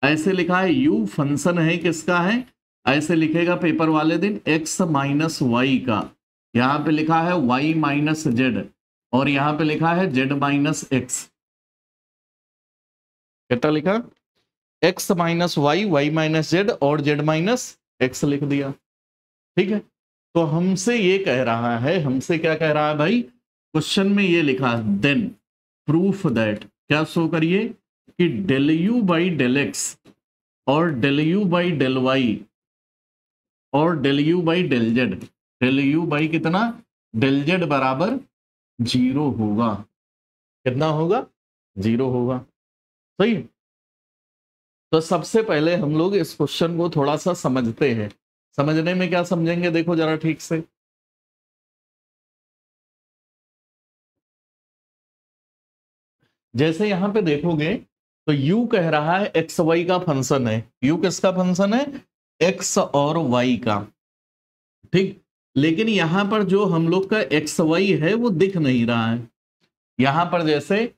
ऐसे लिखा है यू फंक्शन है किसका है, ऐसे लिखेगा पेपर वाले दिन एक्स माइनस वाई का, यहां पे लिखा है वाई माइनस जेड, और यहां पे लिखा है जेड माइनस एक्स। कितना लिखा, X minus Y, Y minus Z और जेड माइनस एक्स लिख दिया। ठीक है, तो हमसे ये कह रहा है, हमसे क्या कह रहा है भाई, क्वेश्चन में ये लिखा देन प्रूफ दैट, क्या शो करिए कि del you by del x और del you by del Y और del you by del Z, del you by कितना, डेल जेड बराबर जीरो होगा। कितना होगा, जीरो होगा। सही, तो सबसे पहले हम लोग इस क्वेश्चन को थोड़ा सा समझते हैं। समझने में क्या समझेंगे, देखो जरा ठीक से, जैसे यहां पे देखोगे तो u कह रहा है एक्स वाई का फंक्शन है, u किसका फंक्शन है, एक्स और y का, ठीक। लेकिन यहां पर जो हम लोग का एक्स वाई है वो दिख नहीं रहा है। यहां पर जैसे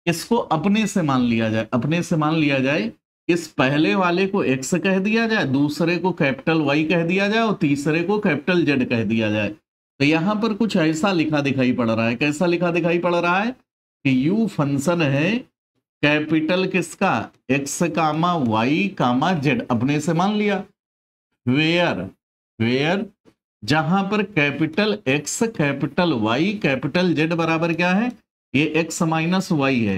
इसको अपने से मान लिया जाए, अपने से मान लिया जाए, इस पहले वाले को x कह दिया जाए, दूसरे को कैपिटल Y कह दिया जाए और तीसरे को कैपिटल Z कह दिया जाए। तो यहां पर कुछ ऐसा लिखा दिखाई पड़ रहा है। कैसा लिखा दिखाई पड़ रहा है कि u फंक्शन है कैपिटल किसका, x कामा y कामा z, अपने से मान लिया। वेयर जहां पर capital x capital y capital z बराबर क्या है, ये x माइनस वाई है,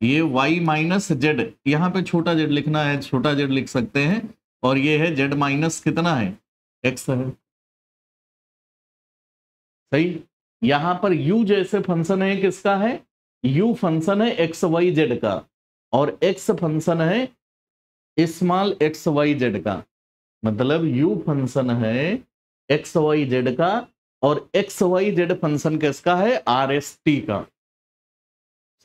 ये y माइनस जेड, यहां पे छोटा जेड लिखना है, छोटा जेड लिख सकते हैं, और ये है z माइनस कितना है, x है, सही। यहां पर u जैसे फंक्शन है किसका है, u फंक्शन है एक्स वाई जेड का, और x फंक्शन है स्मॉल एक्स वाई जेड का। मतलब u फंक्शन है एक्स वाई जेड का, और एक्स वाई जेड फंक्शन किसका है, आर एस टी का,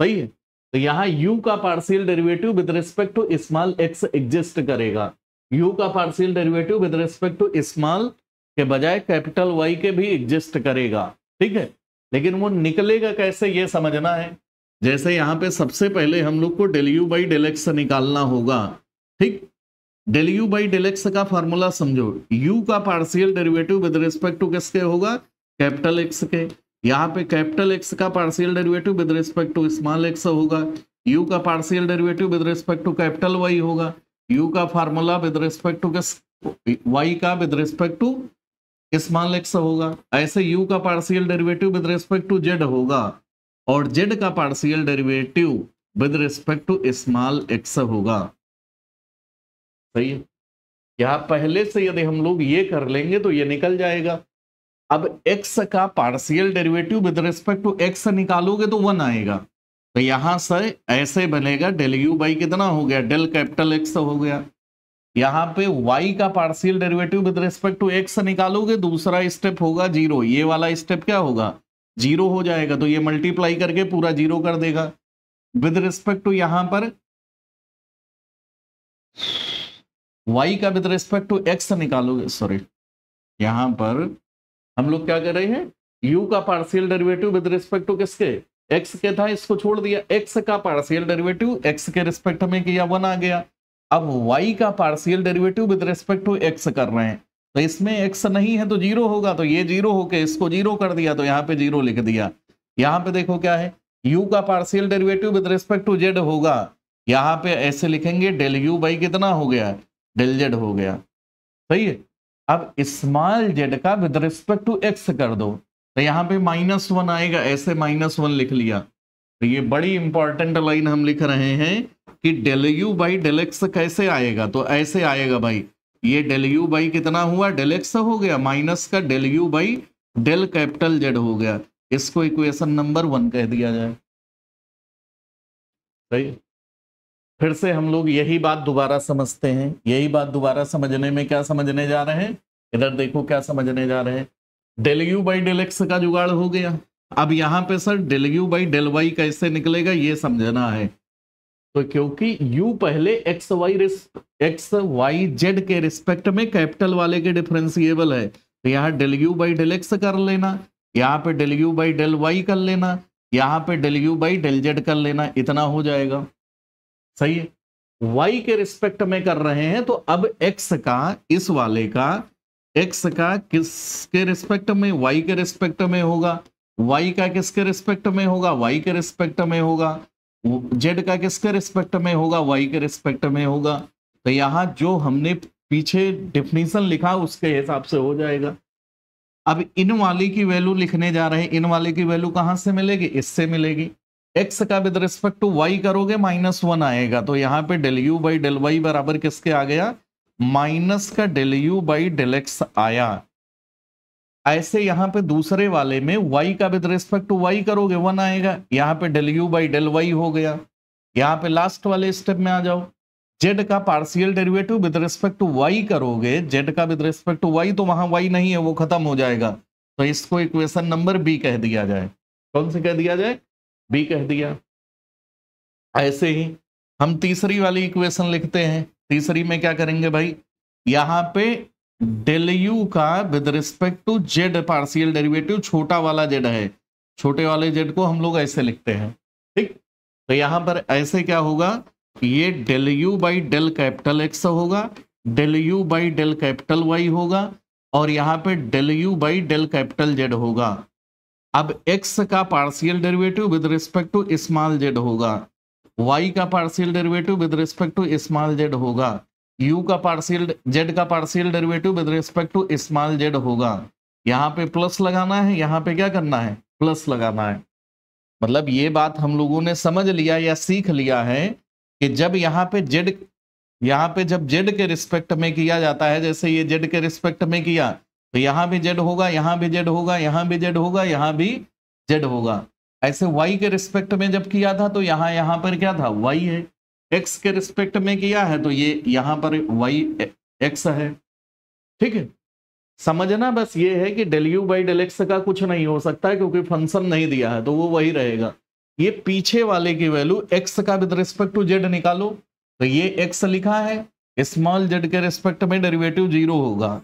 सही है। तो यहां u का partial derivative with respect to small x exist करेगा। u का partial derivative with respect to small के बजाय कैपिटल y के भी एग्जिस्ट करेगा, ठीक है। लेकिन वो निकलेगा कैसे ये समझना है। जैसे यहां पे सबसे पहले हम लोग को del you by del X निकालना होगा, ठीक। Del you by del X का फॉर्मूला समझो, u का partial derivative with respect to किसके होगा, कैपिटल x के। यहाँ पे कैपिटल x का partial derivative with respect to small x होगा, u का partial derivative with respect to capital y होगा, u का formula with respect to y का with respect to small x होगा। ऐसे u का partial derivative with respect to z होगा, और z का partial derivative with respect to small x होगा, सही है। यहाँ पहले से यदि हम लोग ये कर लेंगे तो ये निकल जाएगा। अब x का partial derivative with respect to x निकालोगे तो 1 आएगा। तो यहां से ऐसे बनेगा डेल यू बाई कितना हो गया, डेल कैपिटल x हो गया। यहाँ पे y का partial derivative with respect to x निकालोगे, दूसरा स्टेप होगा 0, ये वाला स्टेप क्या होगा, 0 हो जाएगा। तो ये मल्टीप्लाई करके पूरा 0 कर देगा। विद रिस्पेक्ट टू यहां पर y का विद रिस्पेक्ट टू x निकालोगे, सॉरी यहां पर हम लोग क्या कर रहे हैं, u का partial derivative with respect to किसके, x के था, इसको छोड़ दिया, x का पार्शियल डेरिवेटिव x के रिस्पेक्ट में किया, 1 आ गया। अब y का partial derivative with respect to x कर रहे हैं, तो इसमें x नहीं है तो 0 होगा, तो ये 0 होके इसको 0 कर दिया, तो यहाँ पे 0 लिख दिया। यहाँ पे देखो क्या है, u का partial derivative with respect to z होगा, यहाँ पे ऐसे लिखेंगे डेल u बाई कितना हो गया, डेल z हो गया, सही है। अब स्मॉल जेड का विद रिस्पेक्ट टू एक्स कर दो, तो यहाँ पे -1 आएगा, ऐसे -1 लिख लिया। तो ये बड़ी इंपॉर्टेंट लाइन हम लिख रहे हैं कि del you by del X कैसे आएगा, तो ऐसे आएगा भाई, ये डेल यू बाई कितना हुआ, डेल एक्स हो गया, माइनस का del you by del capital Z हो गया। इसको इक्वेशन नंबर 1 कह दिया जाए, सही। फिर से हम लोग यही बात दोबारा समझते हैं। यही बात दोबारा समझने में क्या समझने जा रहे हैं, इधर देखो क्या समझने जा रहे हैं। Del you by del X का जुगाड़ हो गया। अब यहाँ पे sir del you by del Y कैसे निकलेगा ये समझना है। तो क्योंकि u पहले एक्स वाई जेड के रिस्पेक्ट में कैपिटल वाले के डिफरेंशिएबल है, तो यहाँ del you by del X कर लेना, यहाँ पे del you by del Y कर लेना, यहाँ पे del you by del Z कर लेना, इतना हो जाएगा, सही है। y के रिस्पेक्ट में कर रहे हैं, तो अब x का, इस वाले का x का किसके रिस्पेक्ट में, y के रिस्पेक्ट में होगा, y का किसके रिस्पेक्ट में होगा, y के रिस्पेक्ट में होगा, z का किसके रिस्पेक्ट में होगा, y के रिस्पेक्ट में होगा। तो यहाँ जो हमने पीछे डिफिनीशन लिखा उसके हिसाब से हो जाएगा। अब इन वाली की वैल्यू लिखने जा रहे हैं, इन वाले की वैल्यू कहां से मिलेगी, इससे मिलेगी। x का विद रिस्पेक्ट टू y करोगे -1 आएगा, तो यहाँ पे del you by del Y बराबर किसके आ गया, माइनस का del you by del X आया। ऐसे यहाँ पे दूसरे वाले में y का विद रिस्पेक्ट टू y करोगे 1 आएगा, यहाँ पे del you by del Y हो गया। यहाँ पे लास्ट वाले स्टेप में आ जाओ, z का partial derivative with respect to y करोगे, z का विद रिस्पेक्ट टू y, तो वहां y नहीं है, वो खत्म हो जाएगा, तो इसको इक्वेशन नंबर b कह दिया जाए। कौन से कह दिया जाए, b कह दिया। ऐसे ही हम तीसरी वाली इक्वेशन लिखते हैं। तीसरी में क्या करेंगे भाई, यहाँ पे डेल यू का with respect to Z partial derivative, छोटा वाला जेड है, छोटे वाले जेड को हम लोग ऐसे लिखते हैं। ठीक, तो यहाँ पर ऐसे क्या होगा, ये del you by del capital X होगा, del you by del capital Y होगा, और यहाँ पे del you by del capital Z होगा। अब एक्स का partial derivative with respect to small Z होगा, y का partial derivative with respect to small Z होगा, u का पार्शियल z का partial derivative with respect to small Z होगा। यहाँ पे प्लस लगाना है, यहाँ पे क्या करना है, प्लस लगाना है। मतलब ये बात हम लोगों ने समझ लिया या सीख लिया है कि जब यहाँ पे z, यहाँ पे जब z के रिस्पेक्ट में किया जाता है, जैसे ये z के रिस्पेक्ट में किया तो यहाँ भी z होगा, यहाँ भी z होगा, यहाँ भी z होगा, यहाँ भी z होगा। ऐसे y के रिस्पेक्ट में जब किया था तो यहाँ पर क्या था, y है। x के रिस्पेक्ट में किया है तो ये यहाँ पर y x है। ठीक है, समझना बस ये है कि del you by del X का कुछ नहीं हो सकता है, क्योंकि फंक्शन नहीं दिया है तो वो वही रहेगा। ये पीछे वाले की वैल्यू x का विद रिस्पेक्ट टू z निकालो, तो ये x लिखा है, स्मॉल z के रिस्पेक्ट में डेरिवेटिव 0 होगा,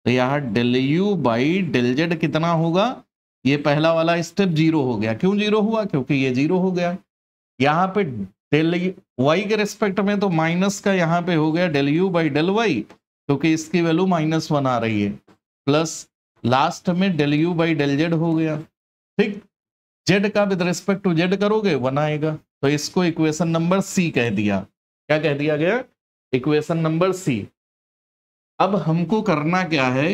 तो यहाँ del you by del Z कितना होगा, ये पहला वाला स्टेप 0 हो गया। क्यों 0 हुआ, क्योंकि ये 0 हो गया। यहाँ पे डेल वाई के रिस्पेक्ट में तो माइनस का यहाँ पे हो गया del you by del Y, क्योंकि इसकी वैल्यू -1 आ रही है, प्लस लास्ट में del you by del Z हो गया। ठीक, जेड का विद रिस्पेक्ट टू जेड करोगे 1 आएगा, तो इसको इक्वेशन नंबर सी कह दिया। क्या कह दिया गया, इक्वेशन नंबर सी। अब हमको करना क्या है,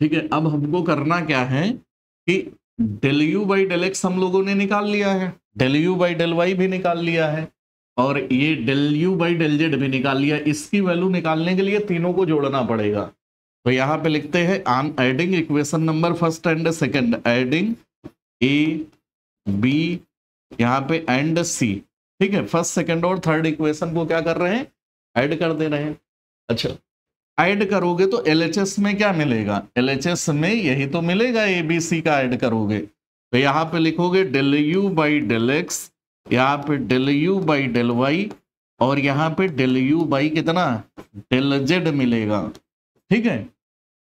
ठीक है, अब हमको करना क्या है कि del you by del X हम लोगों ने निकाल लिया है, del you by del Y भी निकाल लिया है, और ये del you by del Z भी निकाल लिया। इसकी वैल्यू निकालने के लिए तीनों को जोड़ना पड़ेगा। तो यहाँ पे लिखते हैं on adding equation number first and second, adding A B यहाँ पे एंड सी। ठीक है, फर्स्ट सेकंड और थर्ड इक्वेशन को क्या कर रहे हैं, ऐड कर दे रहे हैं। अच्छा, ऐड करोगे तो LHS में क्या मिलेगा, LHS में यही तो मिलेगा, ABC का ऐड करोगे तो यहाँ पे लिखोगे del you by del X, यहाँ पे del you by del Y, और यहाँ पे डेल यू बाई कितना, डेल जेड मिलेगा। ठीक है,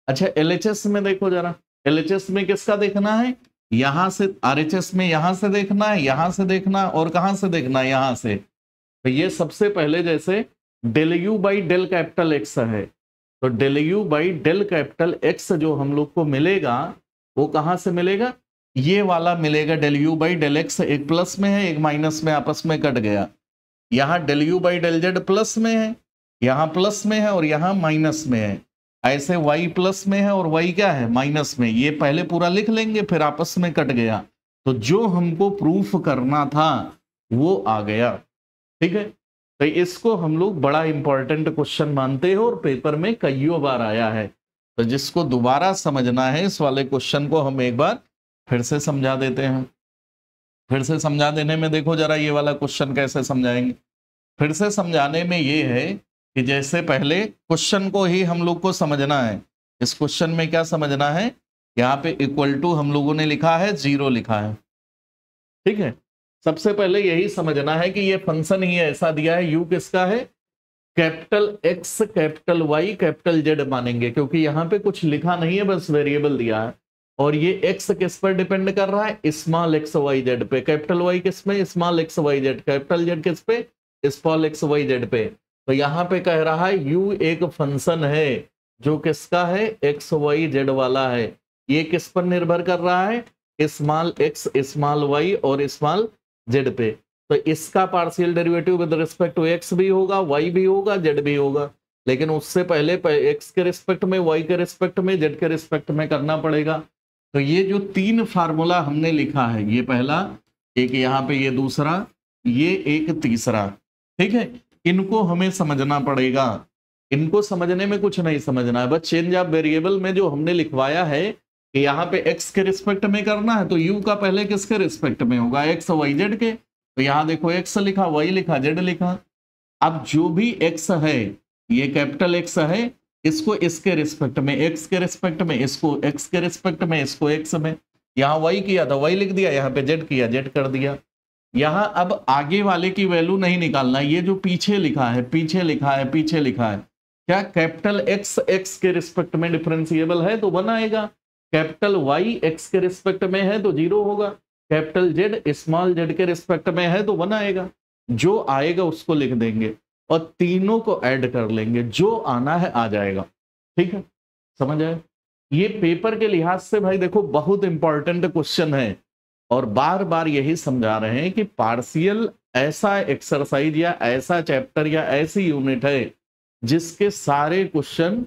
अच्छा LHS में देखो जरा, LHS में किसका देखना है, यहाँ से, RHS में यहाँ से देखना है, यहाँ से देखना, और कहाँ से देखना है, यहाँ से। तो ये सबसे पहले जैसे del you by del capital X है, तो del you by del capital X जो हम लोग को मिलेगा वो कहां से मिलेगा, ये वाला मिलेगा del you by del X. एक प्लस में है, एक माइनस में, आपस में कट गया। यहाँ del you by del Z plus में है, यहाँ प्लस में है, और यहाँ माइनस में है। ऐसे y प्लस में है और y क्या है, माइनस में। ये पहले पूरा लिख लेंगे, फिर आपस में कट गया, तो जो हमको प्रूफ करना था वो आ गया। ठीक है, तो इसको हम लोग बड़ा इंपॉर्टेंट क्वेश्चन मानते हैं और पेपर में कईयों बार आया है। तो जिसको दोबारा समझना है इस वाले क्वेश्चन को हम एक बार फिर से समझा देते हैं। फिर से समझा देने में देखो जरा ये वाला क्वेश्चन कैसे समझाएंगे। फिर से समझाने में ये है कि जैसे पहले क्वेश्चन को ही हम लोग को समझना है। इस क्वेश्चन में क्या समझना है, यहाँ पे इक्वल टू हम लोगों ने लिखा है 0 लिखा है। ठीक है, सबसे पहले यही समझना है कि ये फंक्शन ही ऐसा दिया है, यू किसका है, capital X capital Y capital Z मानेंगे, क्योंकि यहाँ पे कुछ लिखा नहीं है, बस वेरिएबल दिया है। और ये एक्स किस पर डिपेंड कर रहा है, स्मॉल एक्स वाई जेड पे। कैपिटल वाई किस पे, small X Y Z. Capital Z किस पे, स्मॉल एक्स वाई जेड पे। तो यहाँ पे कह रहा है यू एक फंक्शन है जो किसका है, एक्स वाई जेड वाला है। ये किस पर निर्भर कर रहा है, स्मॉल एक्स स्मॉल वाई और स्मॉल जेड पे। तो इसका partial derivative with respect to X भी होगा, वाई भी होगा, जेड भी होगा। लेकिन उससे पहले एक्स के रिस्पेक्ट में, वाई के रिस्पेक्ट में, जेड के रिस्पेक्ट में करना पड़ेगा। तो ये जो 3 फार्मूला हमने लिखा है, ये पहला, एक यहाँ पे ये दूसरा, ये एक तीसरा। ठीक है, इनको हमें समझना पड़ेगा। इनको समझने में कुछ नहीं समझना है, बस चेंज ऑफ वेरिएबल में जो हमने लिखवाया है कि यहाँ पे x के रिस्पेक्ट में करना है, तो u का पहले किसके रिस्पेक्ट में होगा, x y z के। तो यहाँ देखो x लिखा, y लिखा, z लिखा। अब जो भी x है, ये कैपिटल X है, इसको इसके रिस्पेक्ट में, x के रिस्पेक्ट में, इसको x के रिस्पेक्ट में, इसको x में। यहाँ y किया था y लिख दिया, यहाँ पे z किया z कर दिया। यहां अब आगे वाले की वैल्यू नहीं निकालना, ये जो पीछे लिखा है, पीछे लिखा है, पीछे लिखा है, क्या कैपिटल एक्स एक्स के रिस्पेक्ट में डिफरेंशिएबल है तो 1 आएगा, कैपिटल वाई एक्स के रिस्पेक्ट में है तो 0 होगा, कैपिटल जेड स्मॉल जेड के रिस्पेक्ट में है तो 1 आएगा। जो आएगा उसको लिख देंगे और तीनों को ऐड कर लेंगे, जो आना है आ जाएगा। ठीक है, समझ आए? ये पेपर के लिहाज से भाई देखो बहुत इंपॉर्टेंट क्वेश्चन है, और बार बार यही समझा रहे हैं कि पार्शियल ऐसा एक्सरसाइज या ऐसा चैप्टर या ऐसी यूनिट है जिसके सारे क्वेश्चन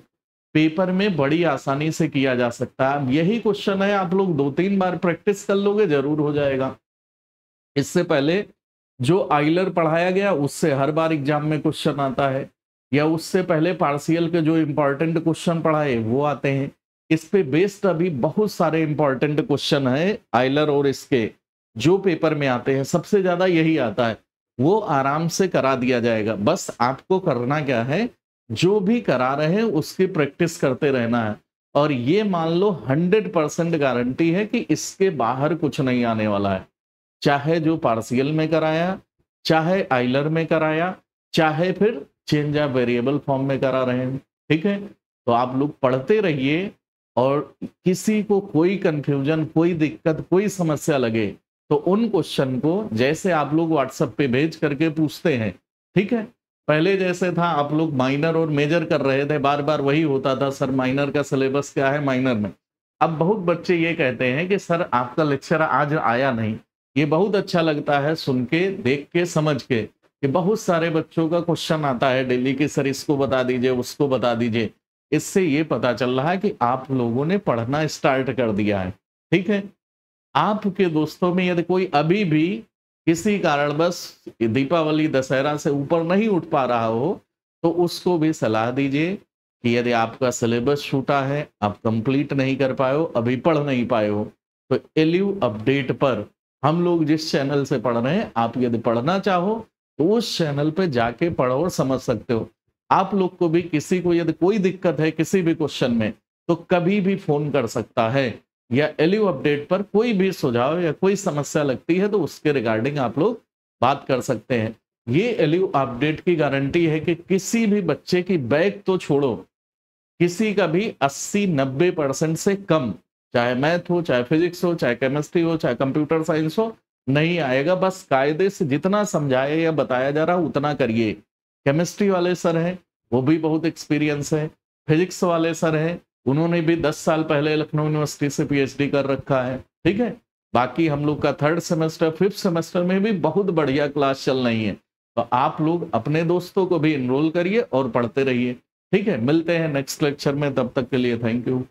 पेपर में बड़ी आसानी से किया जा सकता है। यही क्वेश्चन है, आप लोग 2-3 बार प्रैक्टिस कर लोगे जरूर हो जाएगा। इससे पहले जो आइलर पढ़ाया गया उससे हर बार एग्जाम में क्वेश्चन आता है, या उससे पहले पार्शियल के जो इंपॉर्टेंट क्वेश्चन पढ़ाए वो आते हैं। इस पे बेस्ड अभी बहुत सारे इंपॉर्टेंट क्वेश्चन है आइलर और इसके जो पेपर में आते हैं, सबसे ज्यादा यही आता है, वो आराम से करा दिया जाएगा। बस आपको करना क्या है, जो भी करा रहे हैं उसकी प्रैक्टिस करते रहना है, और ये मान लो 100% गारंटी है कि इसके बाहर कुछ नहीं आने वाला है, चाहे जो पार्शियल में कराया, चाहे आइलर में कराया, चाहे फिर चेंज ऑफ वेरिएबल फॉर्म में करा रहे हैं। ठीक है, तो आप लोग पढ़ते रहिए, और किसी को कोई कंफ्यूजन, कोई दिक्कत, कोई समस्या लगे तो उन क्वेश्चन को जैसे आप लोग व्हाट्सएप पे भेज करके पूछते हैं। ठीक है, पहले जैसे था आप लोग माइनर और मेजर कर रहे थे, बार बार वही होता था, सर माइनर का सिलेबस क्या है माइनर में। अब बहुत बच्चे ये कहते हैं कि सर आपका लेक्चर आज आया नहीं। ये बहुत अच्छा लगता है सुन के, देख के, समझ के, कि बहुत सारे बच्चों का क्वेश्चन आता है डेली कि सर इसको बता दीजिए, उसको बता दीजिए। इससे ये पता चल रहा है कि आप लोगों ने पढ़ना स्टार्ट कर दिया है। ठीक है, आपके दोस्तों में यदि कोई अभी भी किसी कारणवश दीपावली दशहरा से ऊपर नहीं उठ पा रहा हो, तो उसको भी सलाह दीजिए कि यदि आपका सिलेबस छूटा है, आप कंप्लीट नहीं कर पाए हो, अभी पढ़ नहीं पाए हो, तो एलयू अपडेट पर हम लोग जिस चैनल से पढ़ रहे हैं, आप यदि पढ़ना चाहो तो उस चैनल पे जाके पढ़ो और समझ सकते हो। आप लोग को भी किसी को यदि कोई दिक्कत है किसी भी क्वेश्चन में, तो कभी भी फोन कर सकता है, या एलयू अपडेट पर कोई भी सुझाव या कोई समस्या लगती है तो उसके रिगार्डिंग आप लोग बात कर सकते हैं। ये एलयू अपडेट की गारंटी है कि किसी भी बच्चे की बैक तो छोड़ो, किसी का भी 80-90% से कम, चाहे मैथ हो, चाहे फिजिक्स हो, चाहे केमिस्ट्री हो, चाहे कंप्यूटर साइंस हो, नहीं आएगा। बस कायदे से जितना समझाया या बताया जा रहा उतना करिए। केमिस्ट्री वाले सर हैं, वो भी बहुत एक्सपीरियंस है। फिजिक्स वाले सर हैं, उन्होंने भी 10 साल पहले लखनऊ यूनिवर्सिटी से पीएचडी कर रखा है। ठीक है, बाकी हम लोग का 3rd सेमेस्टर 5th सेमेस्टर में भी बहुत बढ़िया क्लास चल रही है। तो आप लोग अपने दोस्तों को भी इनरोल करिए और पढ़ते रहिए। ठीक है, मिलते हैं नेक्स्ट लेक्चर में, तब तक के लिए थैंक यू।